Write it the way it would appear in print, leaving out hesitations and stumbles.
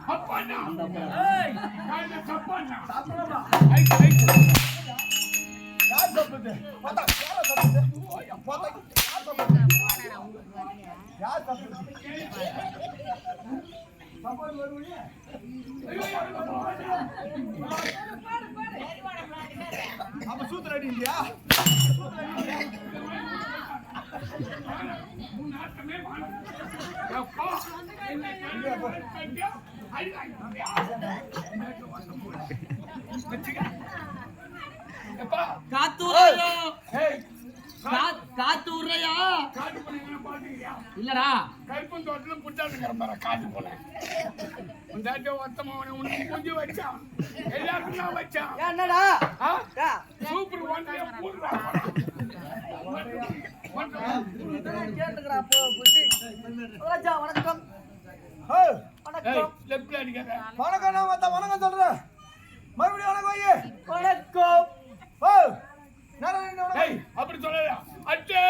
அப்பண்ணா காலைல சப்பாண்ணா யார் தப்புது பார்த்தா யார் தப்புது பார்த்தா யார் தப்புது யார் தப்புது சப்பான் வருவீங்க அப்ப சூத்திர அடி இல்லையா காத்தூரையா இல்லடா கருப்பன் தோட்டத்துல புட்டாங்க காட்டு போனேன் கொஞ்சம் வச்சான் எல்லாருக்கும் நான் வச்சான் என்னடா சூப்பர் கேட்டுக்கிறா புத்தி ராஜா வணக்கம் வணக்கம் லெப்ட்ல அடிக்காத வணக்கம் நான் மத்த வணக்கம் சொல்றேன் மறுபடியும் வணக்கம் ஐயே வணக்கம் ஓ அப்படி சொல்லல அச்சே